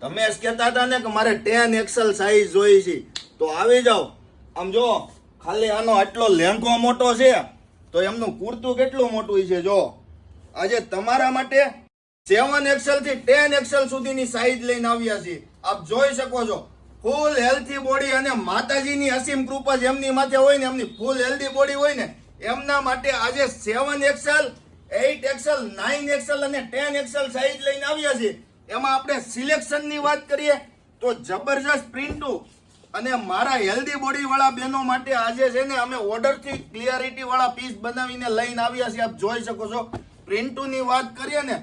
તમે જ કહેતા હતા ને કે મારે 10 XL સાઈઝ જોઈ છે, તો આવી જાઓ. આમ જો ખાલી આનો આટલો લેંઘો મોટો છે તો એમનું કુર્તું કેટલું મોટું છે. જો આજે તમારા માટે 7 XL થી 10 XL સુધીની સાઈઝ લઈને આવ્યા છીએ. આપ જોઈ શકો છો ફૂલ હેલ્થી બોડી, અને માતાજીની અસીમ કૃપા જેમની માથે હોય ને, એમની ફૂલ હેલ્ધી બોડી હોય ને, એમના માટે આજે 7 XL, 8 XL, 9 XL અને 10 XL સાઈઝ લઈને આવ્યા છીએ. એમાં આપણે સિલેક્શનની વાત કરીએ તો જબરજસ્ત પ્રિન્ટુ અને મારા હેલ્ધી બોડી વાળા બહેનો માટે આજે છે ને અમે ઓર્ડરથી ક્લિયરિટી વાળા પીસ બનાવીને લઈને આવ્યા છીએ. આપ જોઈ શકો છો પ્રિન્ટુની વાત કરીએ ને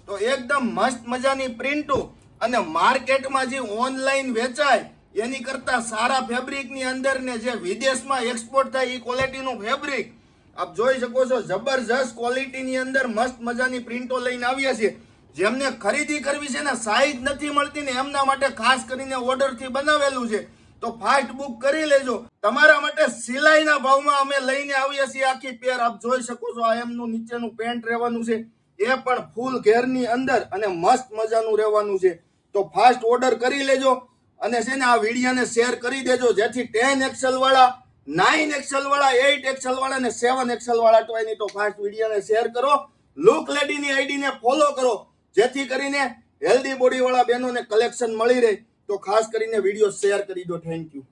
તો એકદમ મસ્ત મજાની પ્રિન્ટુ, અને માર્કેટમાં જે ઓનલાઈન વેચાય એની કરતા સારા ફેબ્રિકની અંદર ને જે વિદેશમાં એક્સપોર્ટ થાય એ ક્વોલિટીનું ફેબ્રિક આપ જોઈ શકો છો. જબરજસ્ત ક્વોલિટીની અંદર મસ્ત મજાની પ્રિન્ટો લઈને આવ્યા છે. જેમને ખરીદી કરવી છે ને, સાઈઝ નથી મળતી ને, એમના માટે ખાસ કરીને ઓર્ડરથી બનાવેલું છે, તો ફાસ્ટ બુક કરી લેજો. તમારા માટે સિલાઈના ભાવમાં અમે લઈને આવ્યા છીએ આખી પેર. આપ જોઈ શકો છો આ એમનું નીચેનું પેન્ટ રહેવાનું છે, એ પણ ફૂલ ઘેરની અંદર અને મસ્ત મજાનું રહેવાનું છે. તો ફાસ્ટ ઓર્ડર કરી લેજો અને છે ને આ વિડીયોને શેર કરી દેજો, જેથી 10 XL વાળા, 9 XL વાળા, 8 XL વાળા અને 7 XL વાળા ટોયની તો ફાસ્ટ વિડીયોને શેર કરો. લુક લેડીની આઈડીને ફોલો કરો, જેથી કરીને હેલ્ધી બોડી વાળા બહેનોને કલેક્શન મળી રહે. તો ખાસ કરીને વિડીયો શેર કરી દો. Thank you.